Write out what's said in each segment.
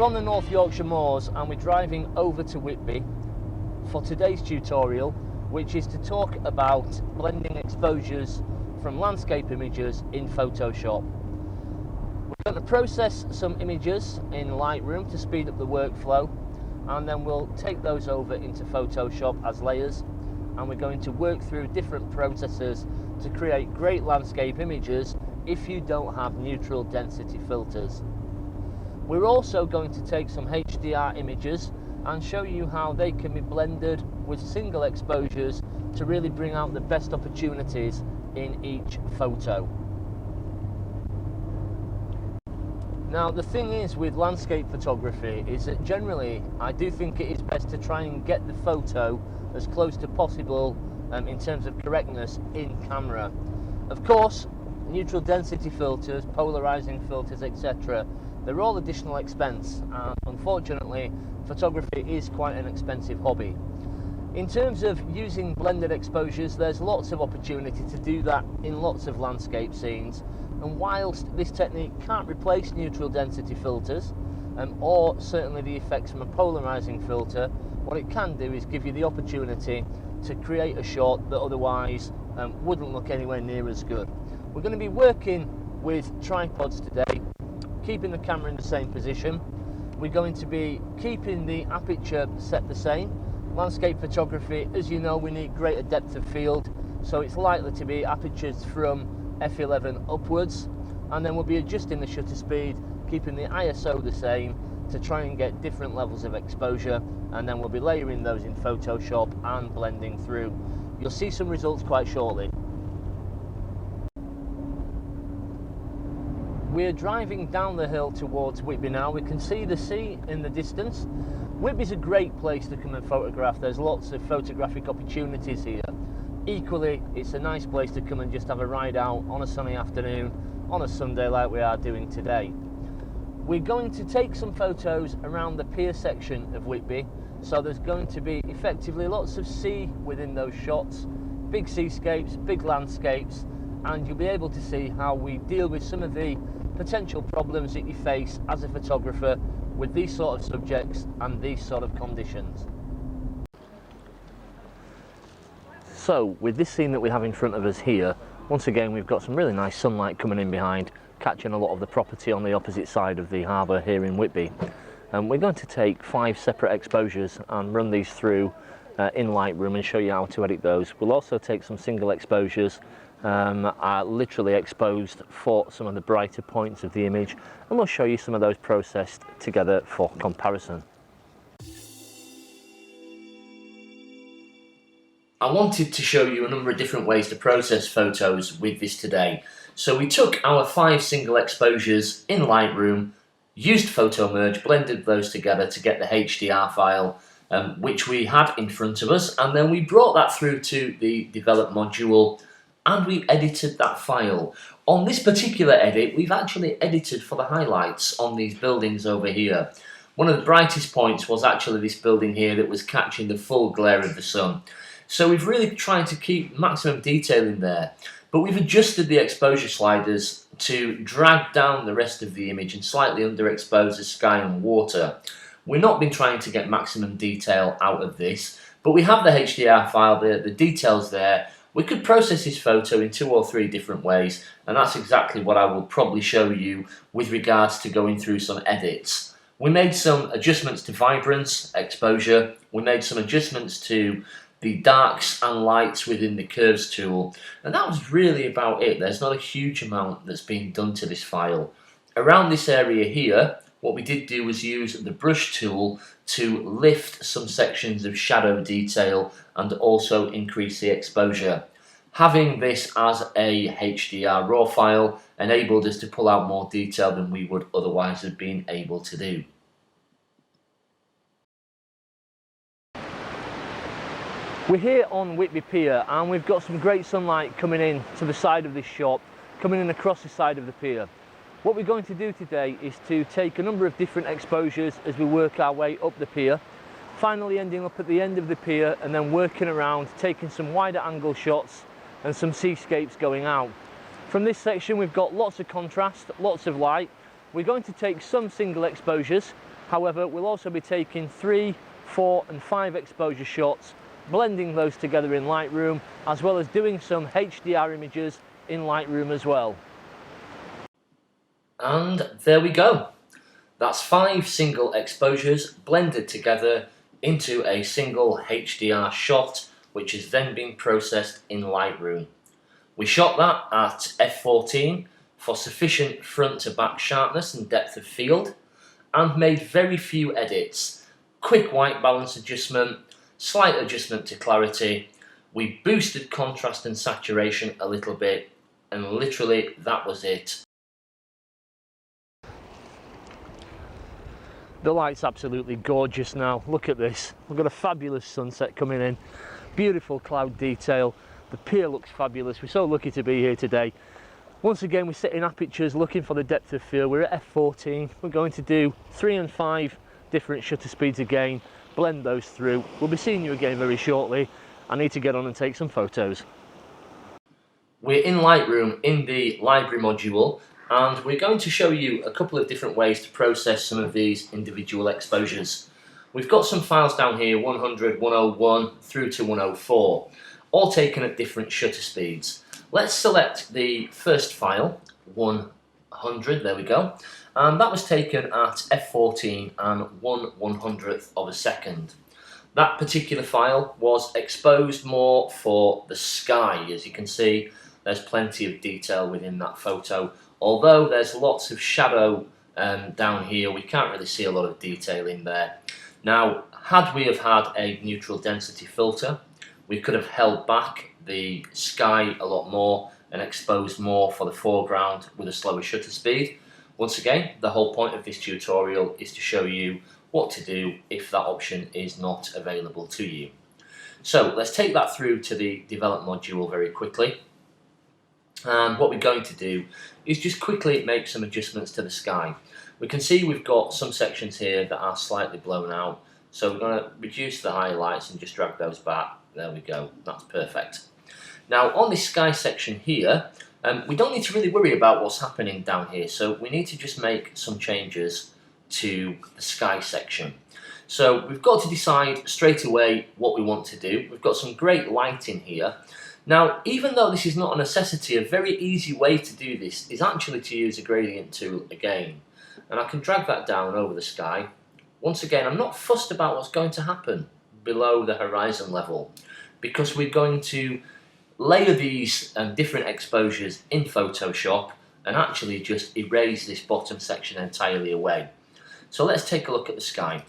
We're on the North Yorkshire moors and we're driving over to Whitby for today's tutorial, which is to talk about blending exposures from landscape images in Photoshop. We're going to process some images in Lightroom to speed up the workflow, and then we'll take those over into Photoshop as layers, and we're going to work through different processes to create great landscape images if you don't have neutral density filters. We're also going to take some HDR images and show you how they can be blended with single exposures to really bring out the best opportunities in each photo. Now, the thing is with landscape photography is that generally I do think it is best to try and get the photo as close to possible in terms of correctness in camera. Of course, neutral density filters, polarizing filters, etc., they're all additional expense, and unfortunately photography is quite an expensive hobby. In terms of using blended exposures, there's lots of opportunity to do that in lots of landscape scenes, and whilst this technique can't replace neutral density filters or certainly the effects from a polarizing filter, what it can do is give you the opportunity to create a shot that otherwise wouldn't look anywhere near as good. We're going to be working with tripods today, keeping the camera in the same position. We're going to be keeping the aperture set the same. Landscape photography, as you know, we need greater depth of field, so it's likely to be apertures from f11 upwards, and then we'll be adjusting the shutter speed, keeping the ISO the same to try and get different levels of exposure, and then we'll be layering those in Photoshop and blending through. You'll see some results quite shortly. We're driving down the hill towards Whitby now. We can see the sea in the distance. Whitby's a great place to come and photograph. There's lots of photographic opportunities here. Equally, it's a nice place to come and just have a ride out on a sunny afternoon on a Sunday like we are doing today. We're going to take some photos around the Pier section of Whitby, so there's going to be effectively lots of sea within those shots, big seascapes, big landscapes, and you'll be able to see how we deal with some of the potential problems that you face as a photographer with these sort of subjects and these sort of conditions. So with this scene that we have in front of us here, once again we've got some really nice sunlight coming in behind, catching a lot of the property on the opposite side of the harbour here in Whitby. We're going to take 5 separate exposures and run these through in Lightroom and show you how to edit those. We'll also take some single exposures literally exposed for some of the brighter points of the image, and we'll show you some of those processed together for comparison. I wanted to show you a number of different ways to process photos with this today. So we took our 5 single exposures in Lightroom, used photo merge, blended those together to get the HDR file which we had in front of us, and then we brought that through to the develop module and we edited that file. On this particular edit, we've actually edited for the highlights on these buildings over here. One of the brightest points was actually this building here that was catching the full glare of the sun. So we've really tried to keep maximum detail in there, but we've adjusted the exposure sliders to drag down the rest of the image and slightly underexpose the sky and water. We've not been trying to get maximum detail out of this, but we have the HDR file, the details there. We could process this photo in 2 or 3 different ways, and that's exactly what I will probably show you with regards to going through some edits. We made some adjustments to vibrance, exposure, we made some adjustments to the darks and lights within the curves tool, and that was really about it. There's not a huge amount that's been done to this file. Around this area here, what we did do was use the brush tool to lift some sections of shadow detail and also increase the exposure. Having this as a HDR raw file enabled us to pull out more detail than we would otherwise have been able to do. We're here on Whitby Pier and we've got some great sunlight coming in to the side of this shot, coming in across the side of the pier. What we're going to do today is to take a number of different exposures as we work our way up the pier, finally ending up at the end of the pier and then working around, taking some wider angle shots and some seascapes going out. From this section we've got lots of contrast, lots of light. We're going to take some single exposures However, we'll also be taking 3, 4 and 5 exposure shots, blending those together in Lightroom, as well as doing some HDR images in Lightroom as well. And there we go. That's 5 single exposures blended together into a single HDR shot, which is then being processed in Lightroom. We shot that at f14 for sufficient front to back sharpness and depth of field, and made very few edits. Quick white balance adjustment, slight adjustment to clarity. We boosted contrast and saturation a little bit, and literally that was it. The light's absolutely gorgeous now. Look at this. We've got a fabulous sunset coming in. Beautiful cloud detail. The pier looks fabulous. We're so lucky to be here today. Once again, we're setting apertures, looking for the depth of field. We're at f14. We're going to do 3 and 5 different shutter speeds again, blend those through. We'll be seeing you again very shortly. I need to get on and take some photos. We're in Lightroom in the library module, and we're going to show you a couple of different ways to process some of these individual exposures. We've got some files down here, 100, 101 through to 104, all taken at different shutter speeds. Let's select the first file, 100, there we go, and that was taken at f14 and 1/100th of a second. That particular file was exposed more for the sky. As you can see, there's plenty of detail within that photo. Although there's lots of shadow down here, we can't really see a lot of detail in there. Now, had we have had a neutral density filter, we could have held back the sky a lot more and exposed more for the foreground with a slower shutter speed. Once again, the whole point of this tutorial is to show you what to do if that option is not available to you. So let's take that through to the develop module very quickly. And what we're going to do is just quickly make some adjustments to the sky. We can see we've got some sections here that are slightly blown out, so we're going to reduce the highlights and just drag those back. There we go, that's perfect. Now on this sky section here, we don't need to really worry about what's happening down here, so we need to just make some changes to the sky section. So we've got to decide straight away what we want to do. We've got some great light in here. Now, even though this is not a necessity, a very easy way to do this is actually to use a gradient tool again. And I can drag that down over the sky. Once again, I'm not fussed about what's going to happen below the horizon level, because we're going to layer these different exposures in Photoshop and actually just erase this bottom section entirely away. So let's take a look at the sky.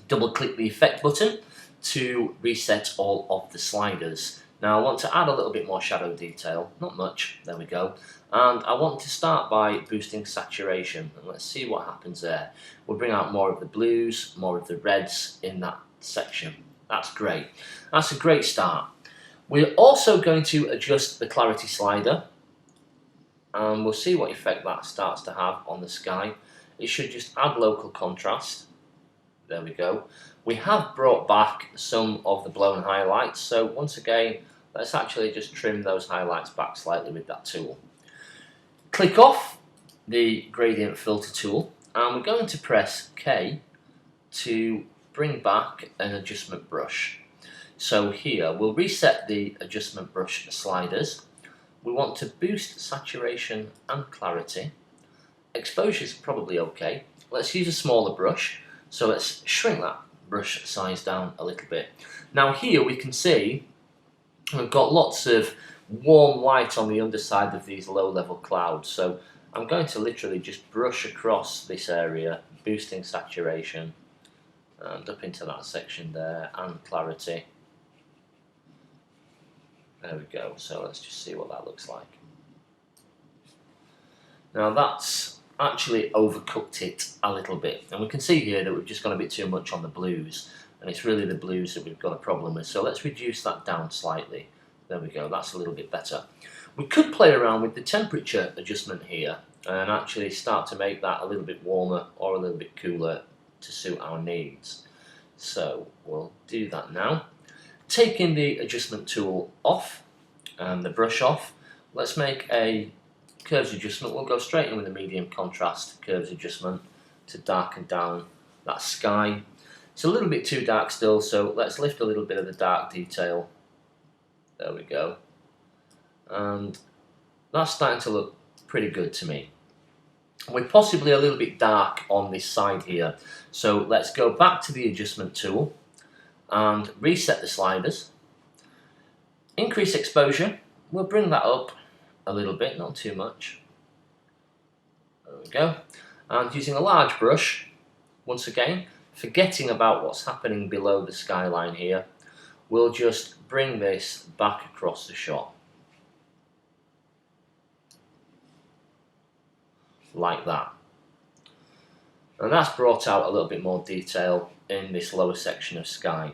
Double click the effect button to reset all of the sliders. Now I want to add a little bit more shadow detail, not much, there we go. And I want to start by boosting saturation, and let's see what happens there. We'll bring out more of the blues, more of the reds in that section. That's great. That's a great start. We're also going to adjust the clarity slider, and we'll see what effect that starts to have on the sky. It should just add local contrast. There we go. We have brought back some of the blown highlights, so once again, let's actually just trim those highlights back slightly with that tool. Click off the gradient filter tool, and we're going to press K to bring back an adjustment brush. So here, we'll reset the adjustment brush sliders. We want to boost saturation and clarity. Exposure is probably okay. Let's use a smaller brush, so let's shrink that brush size down a little bit. Now here we can see we've got lots of warm light on the underside of these low level clouds, so I'm going to literally just brush across this area, boosting saturation and up into that section there, and clarity. There we go, so let's just see what that looks like. Now that's actually overcooked it a little bit, and we can see here that we've just gone a bit too much on the blues, and it's really the blues that we've got a problem with, so let's reduce that down slightly. There we go, that's a little bit better. We could play around with the temperature adjustment here and actually start to make that a little bit warmer or a little bit cooler to suit our needs. So we'll do that now. Taking the adjustment tool off and the brush off, let's make a curves adjustment. We'll go straight in with a medium contrast curves adjustment to darken down that sky. It's a little bit too dark still, so let's lift a little bit of the dark detail. There we go. And that's starting to look pretty good to me. We're possibly a little bit dark on this side here, so let's go back to the adjustment tool and reset the sliders. Increase exposure, we'll bring that up a little bit, not too much. There we go. And using a large brush, once again, forgetting about what's happening below the skyline here, we'll just bring this back across the shot. Like that. And that's brought out a little bit more detail in this lower section of sky.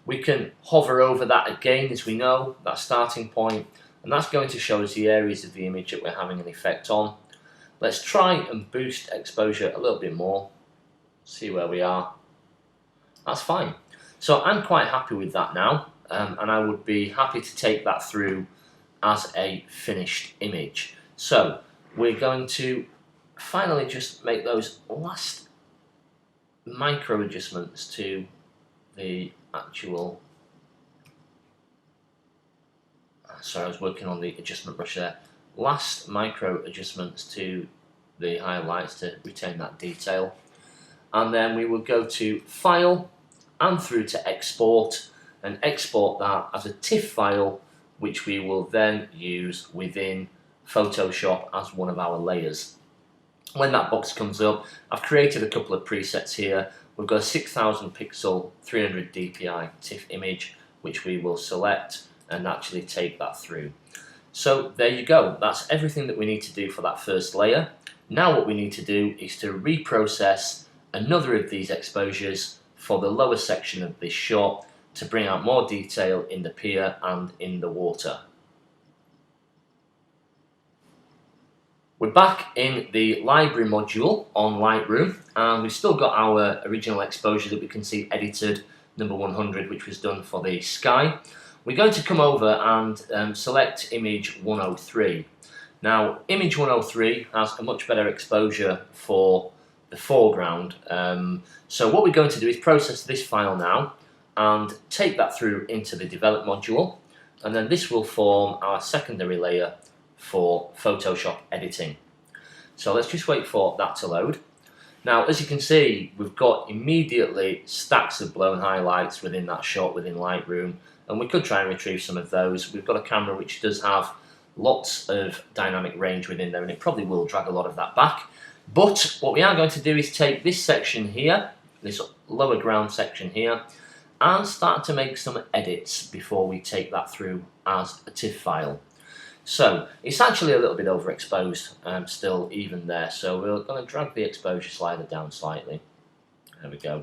We can hover over that again, as we know, that starting point, and that's going to show us the areas of the image that we're having an effect on. Let's try and boost exposure a little bit more, see where we are. That's fine. So I'm quite happy with that now, and I would be happy to take that through as a finished image. So we're going to finally just make those last micro adjustments to the actual, sorry, I was working on the adjustment brush there, last micro adjustments to the highlights to retain that detail, and then we will go to File and through to Export, and export that as a TIFF file, which we will then use within Photoshop as one of our layers. When that box comes up, I've created a couple of presets here. We've got a 6000 pixel 300 dpi TIFF image, which we will select and actually take that through. So there you go, that's everything that we need to do for that first layer. Now what we need to do is to reprocess another of these exposures for the lower section of this shot to bring out more detail in the pier and in the water. We're back in the library module on Lightroom, and we've still got our original exposure that we can see edited, number 100, which was done for the sky. We're going to come over and select image 103. Now, image 103 has a much better exposure for the foreground. So what we're going to do is process this file now and take that through into the develop module, and then this will form our secondary layer for Photoshop editing. So let's just wait for that to load. Now, as you can see, we've got immediately stacks of blown highlights within that shot within Lightroom, and we could try and retrieve some of those. We've got a camera which does have lots of dynamic range within there, and it probably will drag a lot of that back. But what we are going to do is take this section here, this lower ground section here, and start to make some edits before we take that through as a TIFF file. So it's actually a little bit overexposed still even there, so we're going to drag the exposure slider down slightly. There we go.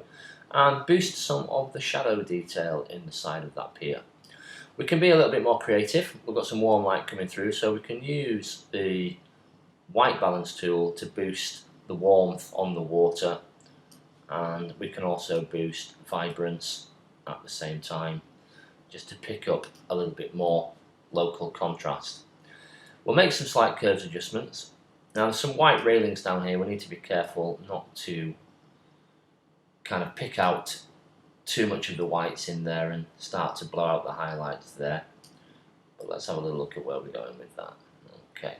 And boost some of the shadow detail in the side of that pier. We can be a little bit more creative. We've got some warm light coming through, so we can use the white balance tool to boost the warmth on the water, and we can also boost vibrance at the same time, just to pick up a little bit more local contrast. We'll make some slight curves adjustments. Now there's some white railings down here, we need to be careful not to kind of pick out too much of the whites in there and start to blow out the highlights there. But let's have a little look at where we're going with that. Okay.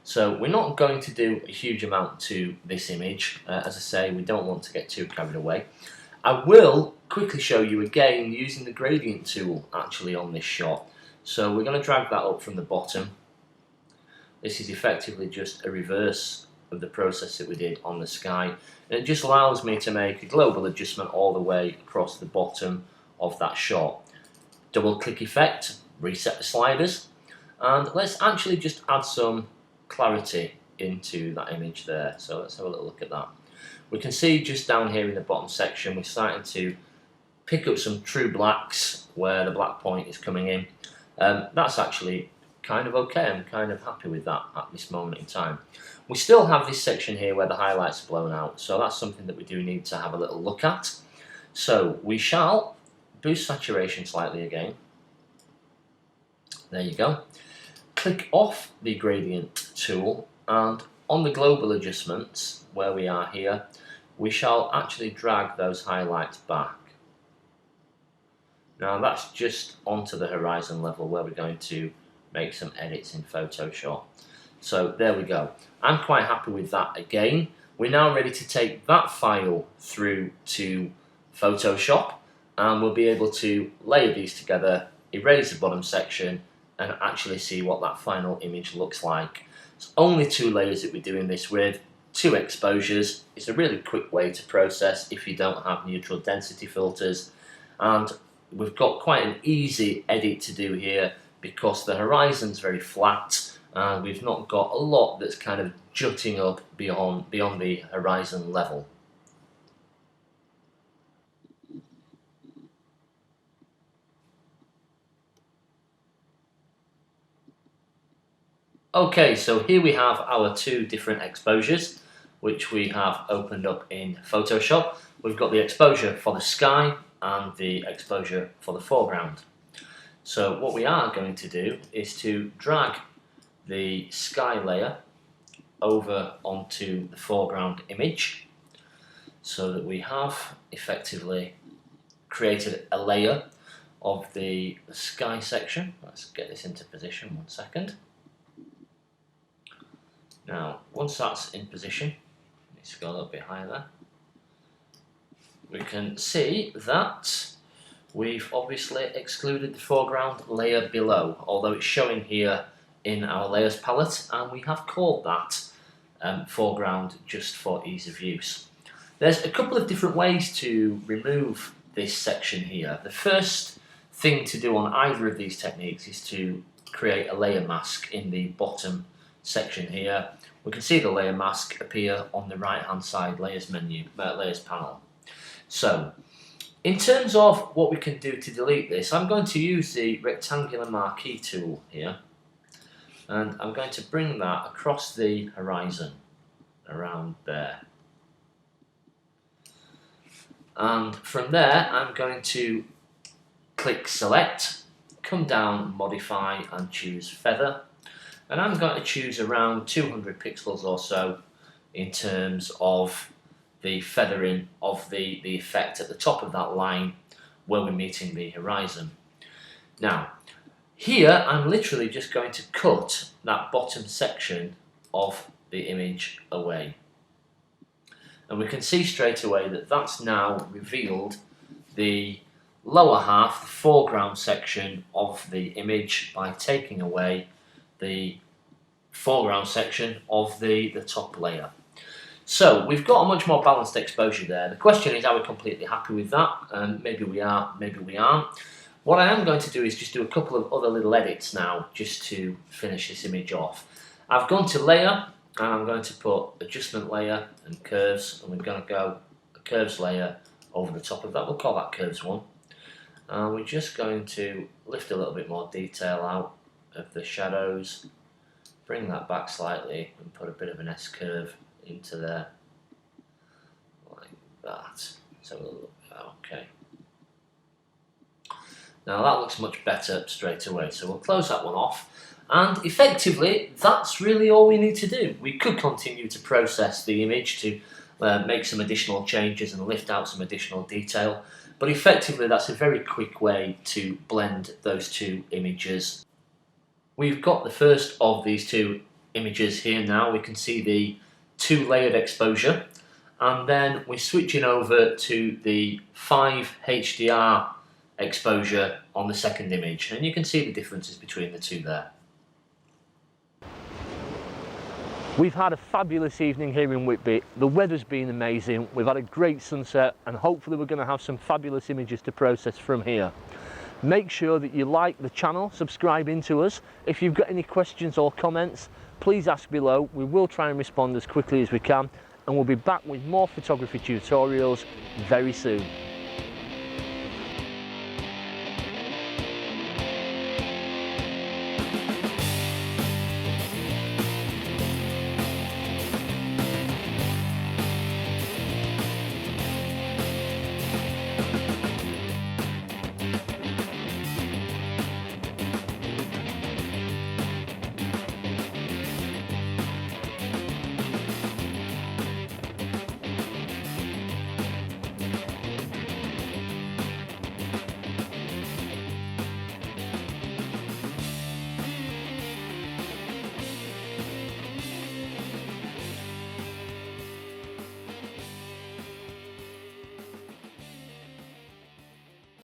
So we're not going to do a huge amount to this image. As I say, we don't want to get too carried away. I will quickly show you again using the gradient tool actually on this shot. So we're going to drag that up from the bottom. This is effectively just a reverse of the process that we did on the sky, and it just allows me to make a global adjustment all the way across the bottom of that shot. Double click effect, reset the sliders, and let's actually just add some clarity into that image there. So let's have a little look at that. We can see just down here in the bottom section we're starting to pick up some true blacks where the black point is coming in. That's actually kind of okay. I'm kind of happy with that at this moment in time. We still have this section here where the highlights are blown out, so that's something that we do need to have a little look at. So we shall boost saturation slightly again. There you go. Click off the gradient tool, and on the global adjustments where we are here, we shall actually drag those highlights back. Now that's just onto the horizon level where we're going to make some edits in Photoshop. So there we go. I'm quite happy with that again. We're now ready to take that file through to Photoshop, and we'll be able to layer these together, erase the bottom section, and actually see what that final image looks like. It's only 2 layers that we're doing this with, 2 exposures. It's a really quick way to process if you don't have neutral density filters, and we've got quite an easy edit to do here because the horizon's very flat and we've not got a lot that's kind of jutting up beyond the horizon level. Okay, so here we have our 2 different exposures which we have opened up in Photoshop. We've got the exposure for the sky and the exposure for the foreground. So what we are going to do is to drag the sky layer over onto the foreground image so that we have effectively created a layer of the sky section. Let's get this into position, 1 second. Now once that's in position, let's go a little bit higher there, we can see that we've obviously excluded the foreground layer below, although it's showing here in our layers palette, and we have called that foreground just for ease of use. There's a couple of different ways to remove this section here. The first thing to do on either of these techniques is to create a layer mask in the bottom section here. We can see the layer mask appear on the right hand side layers menu, layers panel. So in terms of what we can do to delete this, I'm going to use the rectangular marquee tool here, and I'm going to bring that across the horizon around there. And from there I'm going to click select, come down, modify, and choose feather, and I'm going to choose around 200 pixels or so in terms of the feathering of the effect at the top of that line where we're meeting the horizon. Now here I'm literally just going to cut that bottom section of the image away, and we can see straight away that that's now revealed the lower half, the foreground section of the image, by taking away the foreground section of the top layer. So we've got a much more balanced exposure there. The question is, are we completely happy with that? Maybe we are, maybe we aren't. What I am going to do is just do a couple of other little edits now, just to finish this image off. I've gone to layer, and I'm going to put adjustment layer and curves, and we're going to go a curves layer over the top of that. We'll call that curves 1. And we're just going to lift a little bit more detail out of the shadows, bring that back slightly, and put a bit of an S-curve into there, like that. So okay. Now that looks much better straight away, so we'll close that one off, and effectively that's really all we need to do. We could continue to process the image to make some additional changes and lift out some additional detail, but effectively that's a very quick way to blend those 2 images. We've got the first of these 2 images here now. We can see the 2 layered exposure, and then we're switching over to the 5 HDR exposure on the second image, and you can see the differences between the 2 there. We've had a fabulous evening here in Whitby. The weather's been amazing, we've had a great sunset, and hopefully we're going to have some fabulous images to process from here. Make sure that you like the channel, subscribe into us. If you've got any questions or comments, please ask below. We will try and respond as quickly as we can, and we'll be back with more photography tutorials very soon.